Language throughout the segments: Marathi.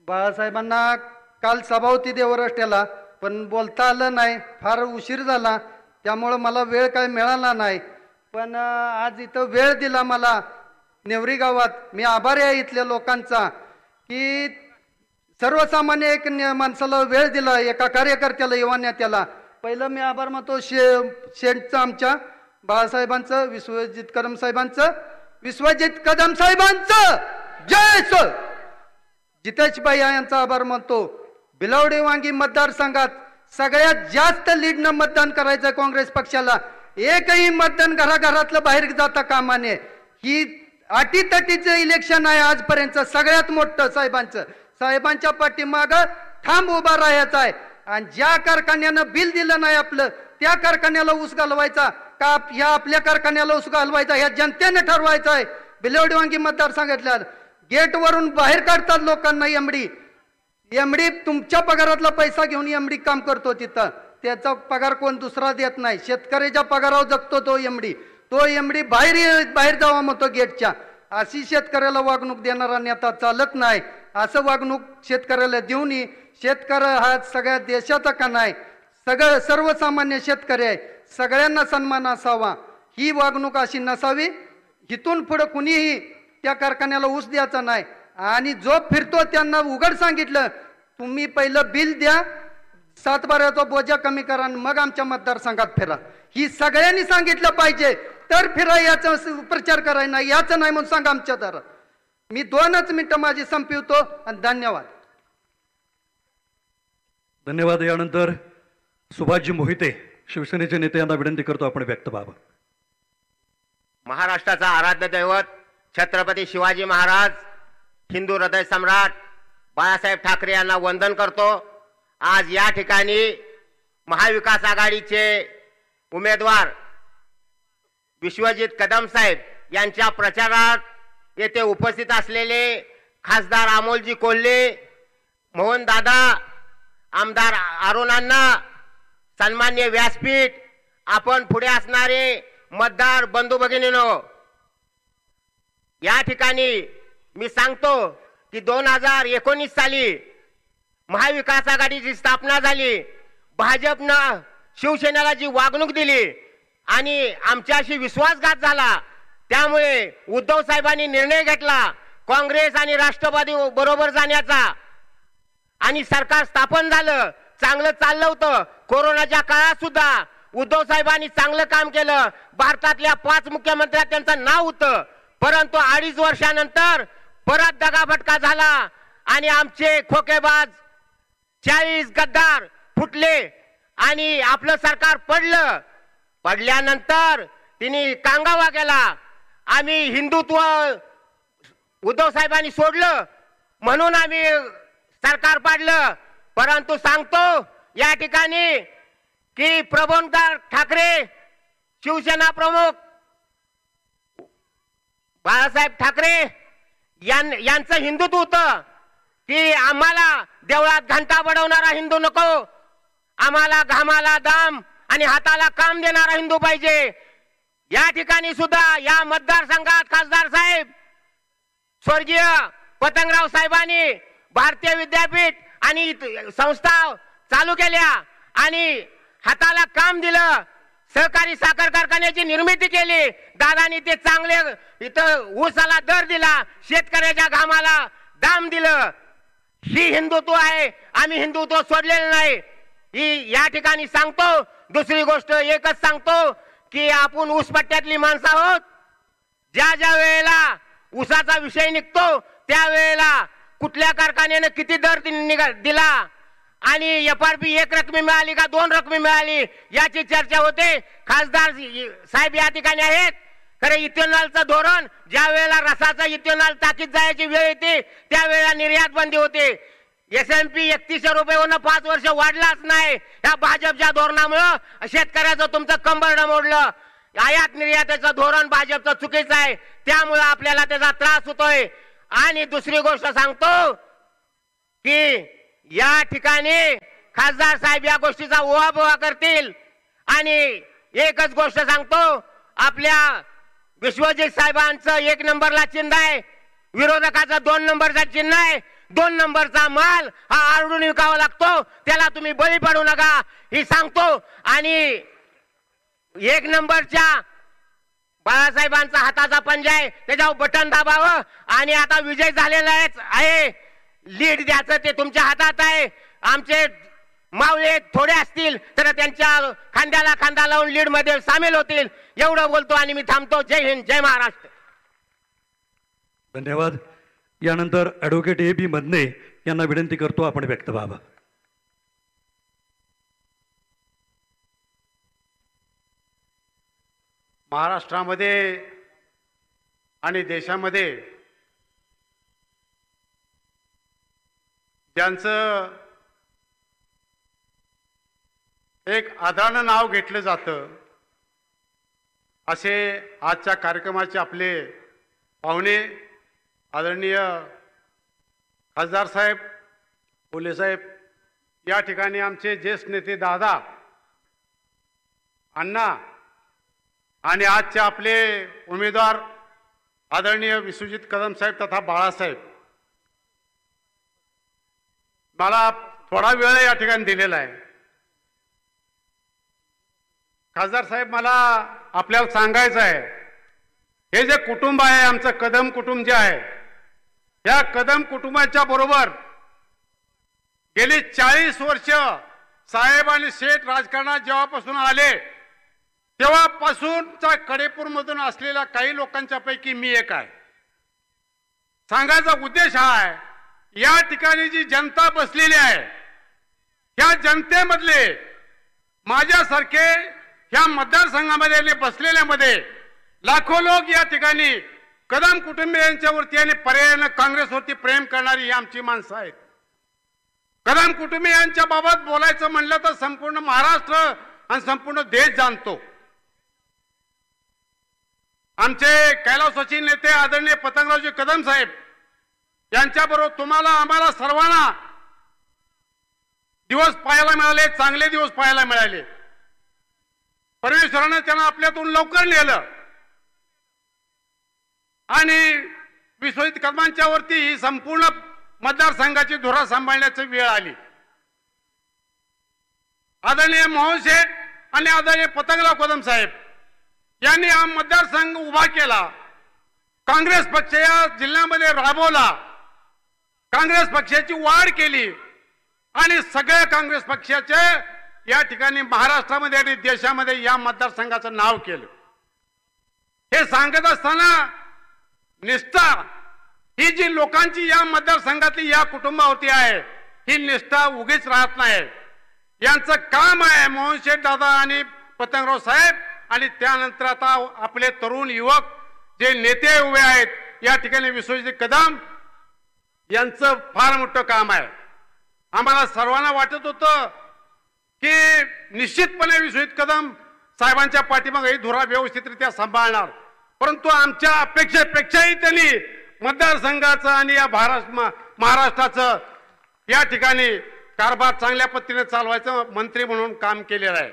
बाळासाहेबांना काल सभा होती देवरष्ट्याला, पण बोलता आलं नाही, फार उशीर झाला, त्यामुळं मला वेळ काय मिळाला नाही. पण आज इथं वेळ दिला मला नेवरी गावात. मी आभारी आहे इथल्या लोकांचा की सर्वसामान्य एक माणसाला वेळ दिला, एका कार्यकर्त्याला, युवा नेत्याला. पहिलं मी आभार मानतो शेठचं, आमच्या बाळासाहेबांचं, विश्वजित कदम साहेबांचं, विश्वजित कदम साहेबांचं जय सर. जितेशबाई यांचा आभार मानतो. बिलावडे वांगी मतदारसंघात सगळ्यात जास्त लीडनं मतदान करायचं काँग्रेस पक्षाला. एकही मतदान घराघरातलं बाहेर जाता कामा नये. ही अटीतटीचं इलेक्शन आहे आजपर्यंत सगळ्यात मोठं साहेबांच्या पाठीमागं ठाम उभा राहायचा आहे. आणि ज्या कारखान्यानं बिल दिलं नाही आपलं, त्या कारखान्याला ऊस घालवायचा का ह्या आपल्या कारखान्याला ऊस घालवायचा, ह्या जनतेने ठरवायचं आहे. बिलवडी वांगी मतदारसंघातल्या गेटवरून बाहेर काढतात लोकांना. एमडी तुमच्या पगारातला पैसा घेऊन एमडी काम करतो तिथं, त्याचा पगार कोण दुसरा देत नाही. शेतकऱ्याच्या पगारावर जगतो तो एमडी बाहेर जावा म्हणतो गेटच्या. अशी शेतकऱ्याला वागणूक देणारा नेता चालत नाही. असं वागणूक शेतकऱ्याला देऊन, शेतकरी हा सगळ्या देशाचा का नाही, सर्वसामान्य शेतकरी आहे, सगळ्यांना सन्मान असावा. ही वागणूक अशी नसावी. इथून पुढे कुणीही त्या कारखान्याला ऊस द्यायचा नाही. आणि जो फिरतो त्यांना उघड सांगितलं, तुम्ही पहिलं बिल द्या, 7/12चा बोजा कमी करा आणि मग आमच्या मतदारसंघात फिरा. ही सगळ्यांनी सांगितलं पाहिजे, तर फिरा. याचा प्रचार करायचा नाही, याचं नाही म्हणून सांगा आमच्या दारात. मी 2च मिनिटं माझी संपवतो आणि धन्यवाद. धन्यवाद. यानंतर सुभाषजी मोहिते, शिवसेनेचे नेते, यांना विनंती करतो आपण व्यक्त व्हावं. महाराष्ट्राचा आराध्य दैवत छत्रपती शिवाजी महाराज, हिंदू हृदय सम्राट बाळासाहेब ठाकरे यांना वंदन करतो. आज या ठिकाणी महाविकास आघाडीचे उमेदवार विश्वजित कदम साहेब यांच्या प्रचारात येथे उपस्थित असलेले खासदार अमोलजी कोल्हे, मोहन दादा, आमदार अरुणांना, सन्मान्य व्यासपीठ, आपण पुढे असणारे मतदार बंधू भगिनींनो, या ठिकाणी मी सांगतो की 2019 साली महाविकास आघाडीची स्थापना झाली. भाजपनं शिवसेनेला जी वागणूक दिली आणि आमच्याशी विश्वासघात झाला, त्यामुळे उद्धव साहेबांनी निर्णय घेतला काँग्रेस आणि राष्ट्रवादी बरोबर जाण्याचा, आणि सरकार स्थापन झालं. चांगलं चाललं होतं. कोरोनाच्या काळात सुद्धा उद्धव साहेबांनी चांगलं काम केलं. भारतातल्या 5 मुख्यमंत्र्यात त्यांचं नाव होतं. परंतु 2.5 वर्षानंतर परत दगाफटका झाला आणि आमचे खोकेबाज 40 गद्दार फुटले आणि आपलं सरकार पडलं. पडल्यानंतर तिने कांगावा केला. आम्ही हिंदुत्व उद्धव साहेबांनी सोडलं म्हणून आम्ही सरकार पाडलं. परंतु सांगतो या ठिकाणी की प्रबोधनकार ठाकरे, शिवसेना प्रमुख बाळासाहेब ठाकरे यांचं हिंदुत्व होतं की आम्हाला देवळात घंटा बडवणारा हिंदू नको, आम्हाला घामाला दाम आणि हाताला काम देणारा हिंदू पाहिजे. या ठिकाणी सुद्धा या मतदारसंघात खासदार साहेब स्वर्गीय पतंगराव साहेबांनी भारतीय विद्यापीठ आणि संस्था चालू केल्या आणि हाताला काम दिलं. सहकारी साखर कारखान्याची निर्मिती केली. दादानी ते चांगले इथं ऊसाला दर दिला, शेतकऱ्याच्या घामाला दाम दिलं. ही हिंदुत्व आहे. आम्ही हिंदुत्व सोडलेलं नाही. ही या ठिकाणी सांगतो. दुसरी गोष्ट एकच सांगतो की आपण ऊसपट्ट्यातली माणसं आहोत. ज्या ज्या वेळेला ऊसाचा विषय निघतो त्यावेळेला कुठल्या कारखान्याने किती दर दिला आणि एफआरपी 1 रकमी मिळाली का 2 रकमी मिळाली याची चर्चा होते. खासदार साहेब या ठिकाणी आहेत. खरे इथेनॉलचं धोरण, ज्या वेळेला रसाचा इथेनॉल टाकीत जायची वेळ येते त्यावेळेला निर्यात बंदी होते. SMP 3100 रुपयेवरून 5 वर्ष वाढलाच नाही. या भाजपच्या धोरणामुळे शेतकऱ्याचं तुमचं कंबरडं मोडलं. आयात निर्यातीचं धोरण भाजपचं चुकीचं आहे, त्यामुळे आपल्याला त्याचा त्रास होतोय. आणि दुसरी गोष्ट सांगतो की या ठिकाणी खासदार साहेब या गोष्टीचा ओवाबोवा करतील. आणि एकच गोष्ट सांगतो, आपल्या विश्वजित साहेबांचं 1 नंबरला चिन्ह आहे, विरोधकाचं 2 नंबरचा चिन्ह आहे. 2 नंबरचा माल हा आरडून विकावा लागतो, त्याला तुम्ही बळी पडू नका ही सांगतो. आणि 1 नंबरच्या बाळासाहेबांचा हाताचा पंजा आहे, त्याच्यावर बटन दाबावं आणि आता विजय झालेला आहे. लीड द्यायचं ते तुमच्या हातात आहे. आमचे मावळे थोडे असतील तर त्यांच्या खांद्याला खांदा लावून लीड मध्ये सामील होतील. एवढं बोलतो आणि मी थांबतो. जय हिंद, जय महाराष्ट्र. धन्यवाद. यानंतर ॲडव्होकेट A.B. मदने यांना विनंती करतो आपण व्यक्त व्हावं. महाराष्ट्रामध्ये आणि देशामध्ये ज्यांचं एक आदरानं नाव घेतलं जातं असे आजच्या कार्यक्रमाचे आपले पाहुणे आदरणीय खासदार साहेब, फुले साहेब, या ठिकाणी आमचे ज्येष्ठ नेते दादा, अण्णा आणि आजचे आपले उमेदवार आदरणीय विश्वजित कदम साहेब तथा बाळासाहेब, मला थोडा वेळ या ठिकाणी दिलेला आहे. खासदार साहेब, मला आपल्याला सांगायचं आहे, हे जे कुटुंब आहे आमचं कदम कुटुंब जे आहे, या कदम कुटुंबाच्या बरोबर गेली 40 वर्ष साहेब आणि शेठ राजकारणात जेव्हापासून आले तेव्हापासूनचा कडेपूर मधून असलेल्या काही लोकांच्या पैकी मी एक आहे. सांगायचा उद्देश हा आहे, या ठिकाणी जी जनता बसलेली आहे ह्या जनतेमधले माझ्यासारखे ह्या मतदारसंघामध्ये बसलेल्यामध्ये लाखो लोक या ठिकाणी कदम कुटुंबियांच्यावरती आणि पर्यायाने काँग्रेसवरती प्रेम करणारी ही आमची माणसं आहेत. कदम कुटुंबियांच्या बाबत बोलायचं म्हणलं तर संपूर्ण महाराष्ट्र आणि संपूर्ण देश जाणतो. आमचे कैलासवासी नेते आदरणीय पतंगरावजी कदम साहेब यांच्याबरोबर तुम्हाला आम्हाला सर्वांना दिवस पाहायला मिळाले, चांगले दिवस पाहायला मिळाले. परमेश्वराने त्यांना आपल्यातून लवकर नेलं आणि विश्वजित कदमांच्या वरती ही संपूर्ण मतदारसंघाची धुरा सांभाळण्याची वेळ आली. आदरणीय मोहन शेठ आणि आदरणीय पतंगराव कदम साहेब यांनी हा मतदारसंघ उभा केला. काँग्रेस पक्ष या जिल्ह्यामध्ये राबवला, काँग्रेस पक्षाची वाढ केली आणि सगळ्या काँग्रेस पक्षाचे या ठिकाणी महाराष्ट्रामध्ये आणि देशामध्ये या मतदारसंघाचं नाव केलं. हे सांगत असताना निष्ठा ही जी लोकांची या मतदारसंघातली या कुटुंबावरती आहे ही निष्ठा उगीच राहत नाही. यांचं काम आहे मोहन शेठ दादा आणि पतंगराव साहेब आणि त्यानंतर आता आपले तरुण युवक जे नेते उभे आहेत या ठिकाणी विश्वजित कदम यांचं फार मोठं काम आहे. आम्हाला सर्वांना वाटत होतं की निश्चितपणे विश्वजित कदम साहेबांच्या पाठीमागे ही धुरा व्यवस्थितरित्या सांभाळणार, परंतु आमच्या अपेक्षेपेक्षाही त्यांनी मतदारसंघाचं आणि या महाराष्ट्राचं या ठिकाणी कारभार चांगल्या पद्धतीने चालवायचं मंत्री म्हणून काम केलेलं आहे.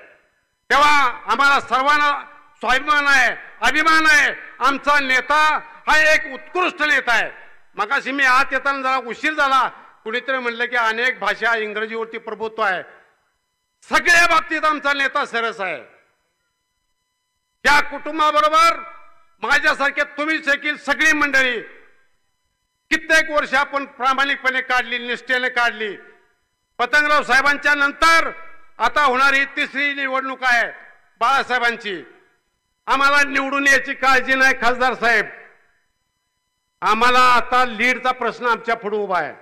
तेव्हा आम्हाला सर्वांना स्वाभिमान आहे, अभिमान आहे. आमचा नेता हा एक उत्कृष्ट नेता आहे. मगाशी मी आत येताना जरा उशीर झाला, कुणीतरी म्हणलं की अनेक भाषा इंग्रजीवरती प्रभुत्व आहे. सगळ्या बाबतीत आमचा नेता सरस आहे. त्या कुटुंबाबरोबर माझ्यासारखे तुम्ही देखील सगळी मंडळी कित्येक वर्ष आपण प्रामाणिकपणे काढली, निष्ठेने काढली. पतंगराव साहेबांच्या नंतर आता होणारी तिसरी निवडणूक आहे बाळासाहेबांची. आम्हाला निवडून याची काळजी नाही खासदार साहेब. आम्हाला आता लीडचा प्रश्न आमच्या पुढे उभा आहे.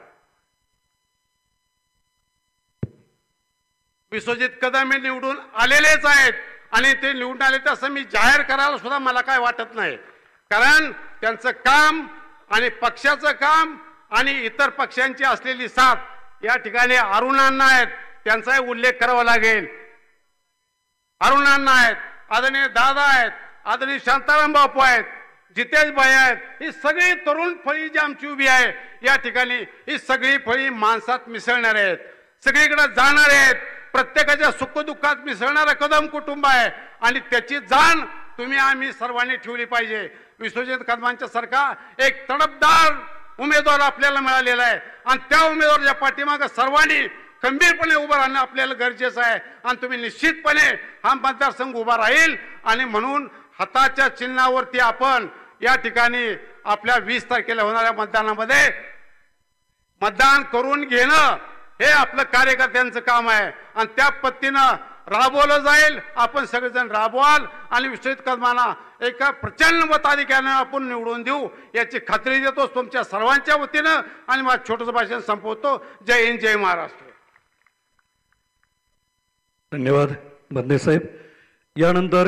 विश्वजित कदम हे निवडून आलेलेच आहेत आणि ते निवडून आले तर असं मी जाहीर करायला सुद्धा मला काय वाटत नाही, कारण त्यांचं काम आणि पक्षाचं काम आणि इतर पक्षांची असलेली साथ या ठिकाणी अरुणांना आहेत, त्यांचाही उल्लेख करावा लागेल. अरुणांना आहेत, आदरणीय दादा आहेत, आदरणीय शांताराम बापू आहेत, जितेश भाई आहेत. ही सगळी तरुण फळी जी आमची उभी आहे या ठिकाणी ही सगळी फळी माणसात मिसळणार आहेत, सगळीकडे जाणार आहेत. प्रत्येकाच्या सुखदुःखात मिसळणारं कदम कुटुंब आहे आणि त्याची जाण तुम्ही आम्ही सर्वांनी ठेवली पाहिजे. विश्वजित कदमांच्या सारखा एक तडफदार उमेदवार आपल्याला मिळालेला आहे आणि त्या उमेदवाराच्या पाठीमागे सर्वांनी खंबीरपणे उभं राहणं आपल्याला गरजेचं आहे आणि तुम्ही निश्चितपणे हा मतदारसंघ उभा राहील आणि म्हणून हाताच्या चिन्हावरती आपण या ठिकाणी आपल्या 20 तारखेला होणाऱ्या मतदानामध्ये मतदान करून घेणं हे आपलं कार्यकर्त्यांचं काम आहे आणि त्या पद्धतीनं राबवलं जाईल. आपण सगळेजण राबवाल आणि विश्वजित कदमांना एका प्रचंड मताधिक्यानं आपण निवडून देऊ याची खात्री देतो तुमच्या सर्वांच्या वतीनं आणि माझं छोटंसं भाषण संपवतो. जय हिंद, जय महाराष्ट्र. धन्यवाद बंदे साहेब. यानंतर